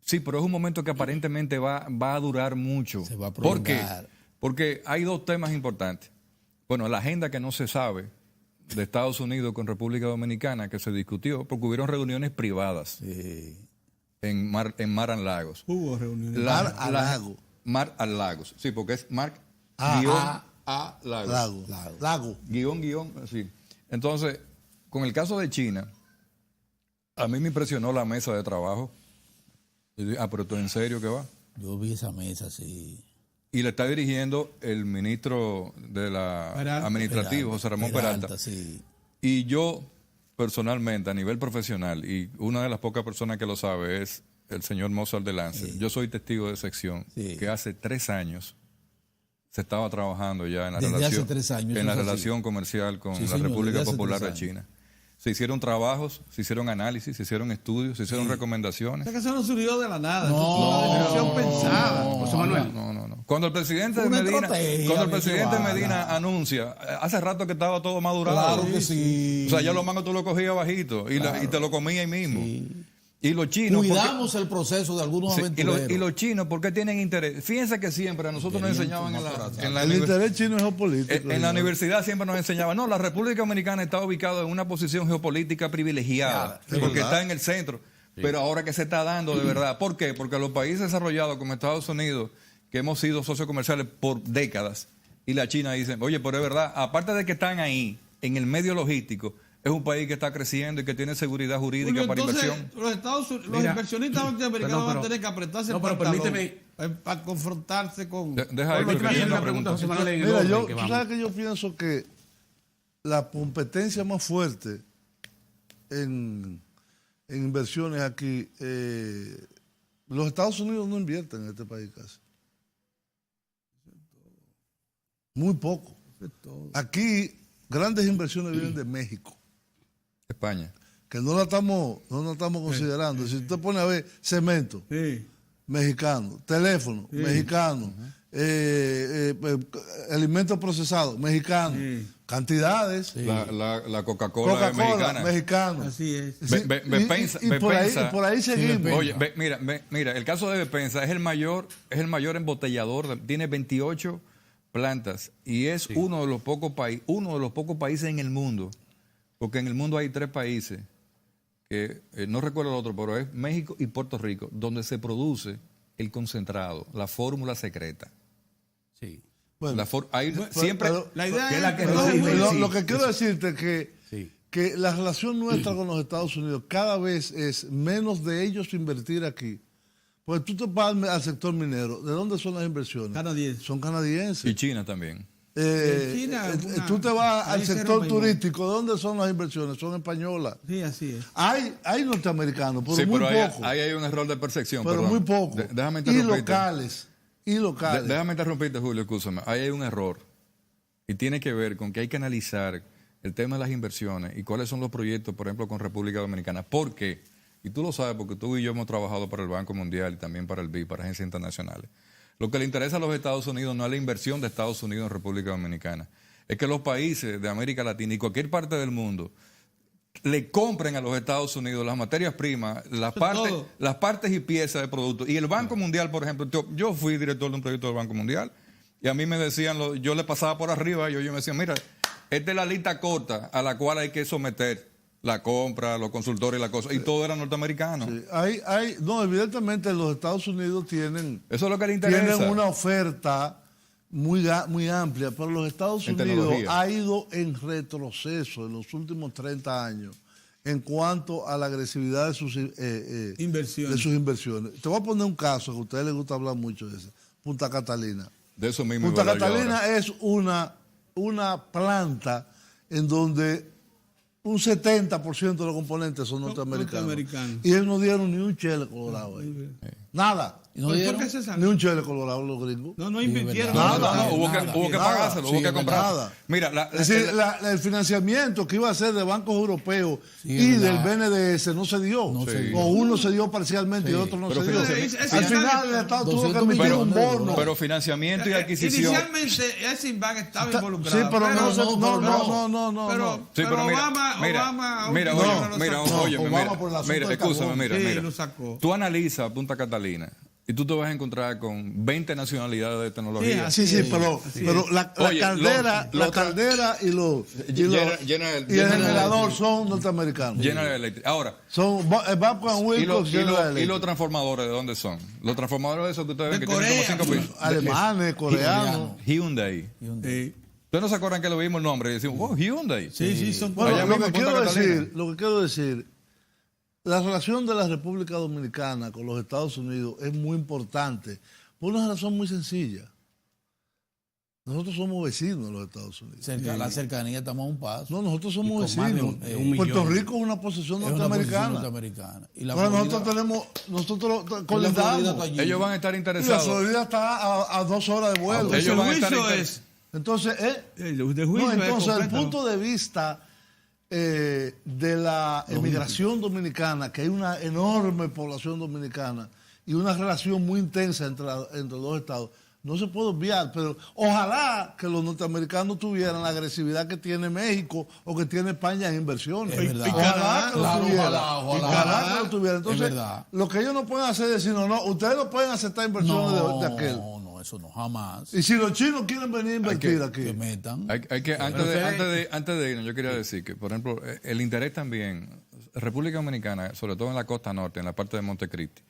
Sí, pero es un momento que aparentemente va a durar mucho. Se va a ¿Por qué? prolongar. Porque hay dos temas importantes. Bueno, la agenda que no se sabe de Estados Unidos con República Dominicana que se discutió porque hubieron reuniones privadas en Mar-a-Lagos. Hubo reuniones. Mar-a-Lago. Mar-a-Lagos. Sí, porque es Mar a Lagos. Lago. Guión, sí. Entonces, con el caso de China, a mí me impresionó la mesa de trabajo. Y dije, pero ¿tú en serio que va? Yo vi esa mesa, sí. Y le está dirigiendo el ministro de la Peralta. administrativo, José Ramón Peralta. Sí. Y yo, personalmente, a nivel profesional, y una de las pocas personas que lo sabe es el señor Mozart de Lance. Yo soy testigo de sección Sí. que hace 3 años se estaba trabajando ya en la Desde relación, hace 3 años, en la eso sí. relación comercial con Sí, la señor, República desde hace Popular 3 de años. China. Se hicieron trabajos, se hicieron análisis, se hicieron estudios, se hicieron O recomendaciones. sea que eso no surgió de la nada. No, eso fue una decisión pensada. José Manuel. No. Cuando el presidente Una Medina, estrategia cuando el presidente privada. Medina anuncia, hace rato que estaba todo madurado. Claro que sí. O sea, ya los mangos tú lo cogías bajito y te lo comías ahí mismo. Y los chinos. Cuidamos el proceso de algunos porque, aventureros. y los chinos, ¿por qué tienen interés? Fíjense que siempre a nosotros nos enseñaban en la El interés chino es geopolítico. en la digamos. universidad siempre nos enseñaban, no, la República Dominicana está ubicada en una posición geopolítica privilegiada, Sí, porque ¿verdad? está en el centro. Pero ahora que se está dando de verdad, ¿por qué? Porque los países desarrollados como Estados Unidos, que hemos sido socios comerciales por décadas, y la China dicen, oye, pero es verdad, aparte de que están ahí, en el medio logístico, es un país que está creciendo y que tiene seguridad jurídica Julio, para entonces, inversión. los Mira, inversionistas norteamericanos perdón, van a pero- tener que apretarse no, el pero pantalón permíteme- para confrontarse con... Deja ahí, Permíteme porque hacer una una pregunta, José Manuel, en el Mira, orden tú que vamos. sabes que yo pienso que la competencia más fuerte en inversiones aquí, los Estados Unidos no invierten en este país casi. Muy poco. Aquí grandes inversiones vienen de México, España. que no la estamos considerando. Si usted pone a ver cemento, Sí. mexicano, teléfono, mexicano, alimentos procesados, mexicano, Sí. cantidades, La Coca-Cola, Coca-Cola, mexicana. mexicano. Así es. Sí, Bepensa- y por ahí, Bepensa- por ahí seguimos. Oye, mira, el caso de Bepensa es el mayor embotellador, tiene 28 plantas y es uno de los pocos países en el mundo, porque en el mundo hay 3 países que no recuerdo el otro, pero es México y Puerto Rico, donde se produce el concentrado, la fórmula secreta. Sí. Bueno, Siempre pero- La idea que es la que no, recibe- Julio, lo que quiero decirte es que que la relación nuestra con los Estados Unidos cada vez es menos de ellos invertir aquí. Porque tú te vas al sector minero, ¿de dónde son las inversiones? Canadienses. Son canadienses. Y China también. China, Tú te vas al país cero sector mismo. turístico, ¿de dónde son las inversiones? Son españolas. Sí, así es. Hay norteamericanos, pero Sí, muy pero poco. ahí hay un error de percepción. Pero perdón. muy poco. Déjame Y interrumpirte. locales. Y locales. Déjame interrumpirte, Julio, escúchame. Ahí hay un error. Y tiene que ver con que hay que analizar el tema de las inversiones y cuáles son los proyectos, por ejemplo, con República Dominicana. ¿Por qué? Y tú lo sabes porque tú y yo hemos trabajado para el Banco Mundial y también para el BID, para agencias internacionales. Lo que le interesa a los Estados Unidos no es la inversión de Estados Unidos en República Dominicana. Es que los países de América Latina y cualquier parte del mundo le compren a los Estados Unidos las materias primas, las partes y piezas de productos. Y el Banco Mundial, por ejemplo, yo fui director de un proyecto del Banco Mundial y a mí me decían, yo le pasaba por arriba y yo me decía, mira, esta es la lista corta a la cual hay que someter la compra, los consultores y la cosa. Y todo era norteamericano. Sí, no, evidentemente los Estados Unidos tienen Eso es lo que le interesa. una oferta muy amplia, pero los Estados En Unidos tecnología. ha ido en retroceso en los últimos 30 años en cuanto a la agresividad de sus inversiones. Te voy a poner un caso que a ustedes les gusta hablar mucho de eso. Punta Catalina. De eso mismo. Punta iba a hablar yo Catalina ahora. es una planta en donde un 70% de los componentes son norteamericanos. Y ellos no dieron ni un chele colorado ahí. Nada. ¿Y no ¿Por dieron? qué se sale? Ni un chele colorado los gringos. No invirtieron. Nada. Hubo que Nada. pagárselo, hubo Sí, que comprar. nada. Mira, Es decir, el financiamiento que iba a ser de bancos europeos y es del verdad. BNDES no se dio. No se dio. O uno se dio parcialmente y el otro no Pero se dio. financiamiento- Al final el Estado tuvo que 200 emitir millones un de bono. dólares. pero financiamiento y adquisición. Inicialmente Eximbank estaba Sí, involucrado. pero no. Pero Sí, pero mira, Obama mira, último oye, lo mira, sacó. óyeme, Obama mira, por el asunto mira, del escúchame, carbón. mira, Sí, mira. lo sacó. Tú analizas Punta Catalina y tú te vas a encontrar con 20 nacionalidades de tecnología. Sí, pero la Oye, caldera, lo- la caldera y el generador son norteamericanos. General Electric. Ahora, Son Babcock and Wilcox, General y Electric. los transformadores, ¿de dónde son? Los transformadores esos que ustedes ven De que tienen Corea. como 5 pisos. Alemanes, coreanos. Hyundai. Sí, ¿Ustedes no se acuerdan que lo vimos el nombre y decimos, oh, Hyundai? sí, son Bueno, Allá lo mismo que, en Punta Catalina. lo que quiero decir, la relación de la República Dominicana con los Estados Unidos es muy importante por una razón muy sencilla. Nosotros somos vecinos de los Estados Unidos. La cercanía, estamos a un paso. No, nosotros Y somos con más de vecinos. un millón. Puerto Rico es una posesión Es una posición norteamericana. norteamericana. Y la Bueno, Florida- nosotros y la Florida colindamos. está allí. Ellos van a estar Y la interesados. Florida está a 2 horas de vuelo. Entonces, Ellos el van a estar juicio inter- es. Entonces, El no, juicio es entonces, el completo. punto de vista de la emigración dominicana, que hay una enorme población dominicana y una relación muy intensa entre los dos estados, no se puede obviar, pero ojalá que los norteamericanos tuvieran la agresividad que tiene México o que tiene España en inversiones. Es verdad. Ojalá que lo Claro, tuviera. ojalá. Ojalá que lo tuviera. Entonces, Es verdad. lo que ellos no pueden hacer es decir, no, ustedes no pueden aceptar inversiones de aquel. No, eso no, jamás. Y si los chinos quieren venir a invertir aquí. Que metan. Hay que, antes de irnos, yo quería decir que, por ejemplo, el interés también, República Dominicana, sobre todo en la costa norte, en la parte de Montecristi,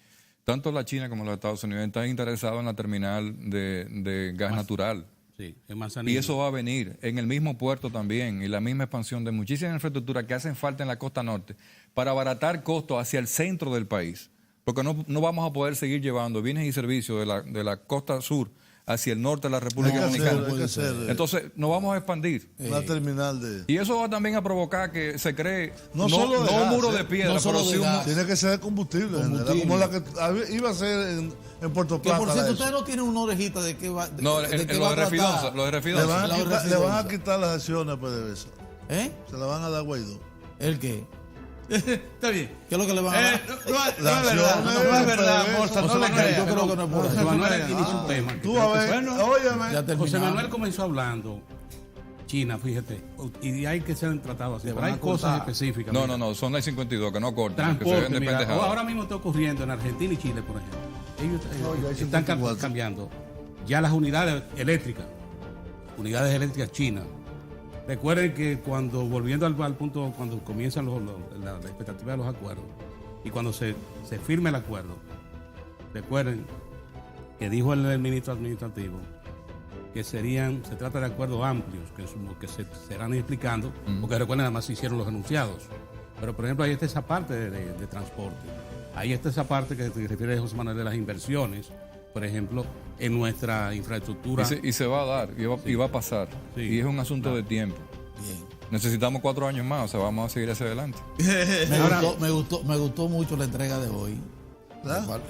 tanto la China como los Estados Unidos están interesados en la terminal de gas natural. Sí, en Manzanillo. Y eso va a venir en el mismo puerto también y la misma expansión de muchísimas infraestructuras que hacen falta en la costa norte para abaratar costos hacia el centro del país. Porque no vamos a poder seguir llevando bienes y servicios de la costa sur hacia el norte de la República Dominicana. Hay que hacer Entonces, nos vamos a expandir. una terminal de... Y eso va también a provocar que se cree No solo de un gas, muro de piedra, no solo pero de sí gas. Tiene que ser de combustible, Combustible. como la que iba a ser en Puerto Que Plata. por cierto, eso. ustedes no tienen una orejita de qué va. No, de qué lo va de a tratar. Refidonza, lo de Le Refidonza. van, a La quitar, Refidonza. le van a quitar las acciones a PDVSA. ¿Eh? Se la van a dar a Guaidó. ¿El qué? Está bien. ¿Qué es lo que le van a dar? No es Las verdad, acciones no es verdad, de Morsa, no PDVSA. le creas. Yo creo que no es por José eso. Manuel aquí dice un tema. que Tú creo a que ver, bueno. óyeme. Ya José terminamos. Manuel comenzó hablando China, fíjate, y hay que ser tratado así. Le Pero van hay a cosas cortar. específicas. No, mira. son las 52 que no cortan, que se Transporte, ven de mira, pendejadas. ahora mismo está ocurriendo en Argentina y Chile, por ejemplo. Ellos ya hay están 54. cambiando ya las unidades eléctricas chinas. Recuerden que volviendo al punto, cuando comienzan la expectativa de los acuerdos y cuando se firme el acuerdo, recuerden que dijo el ministro administrativo que se trata de acuerdos amplios, que es lo que se serán explicando, porque recuerden, además se hicieron los enunciados. Pero, por ejemplo, ahí está esa parte de transporte. Ahí está esa parte que se refiere José Manuel de las inversiones, por ejemplo, en nuestra infraestructura. Y se va a dar, y va a pasar. Sí. Y es un asunto de tiempo. Bien. Necesitamos 4 años más, o sea, vamos a seguir hacia adelante. Me gustó mucho la entrega de hoy.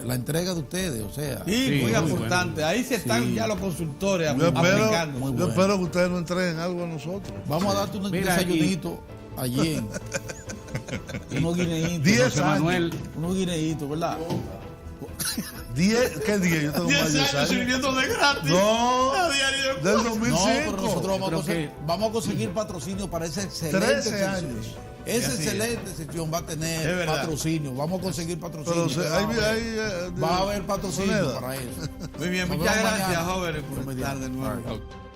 La entrega de ustedes, o sea. Sí, muy muy importante. bueno. Ahí se están ya los consultores Yo aplicando. Muy yo bueno. espero que ustedes nos entreguen algo a nosotros. Vamos a darte un Mira, desayunito allí. Unos guineitos. 10 José años. Manuel, Unos guineitos, ¿verdad? 10, ¿qué día? Yo tengo más de 10 años. sirviendo de gratis. No, del 2005. No, pero nosotros Creo que- vamos a conseguir patrocinio para esa excelente 13 sección. años. Esa excelente sección va a Es tener verdad. patrocinio. Vamos a conseguir patrocinio. Pero va va a haber patrocinio moneda. para eso. Muy bien, Nos muchas vemos gracias, mañana. jóvenes, por Dios estar de mediante. nuevo. Bye.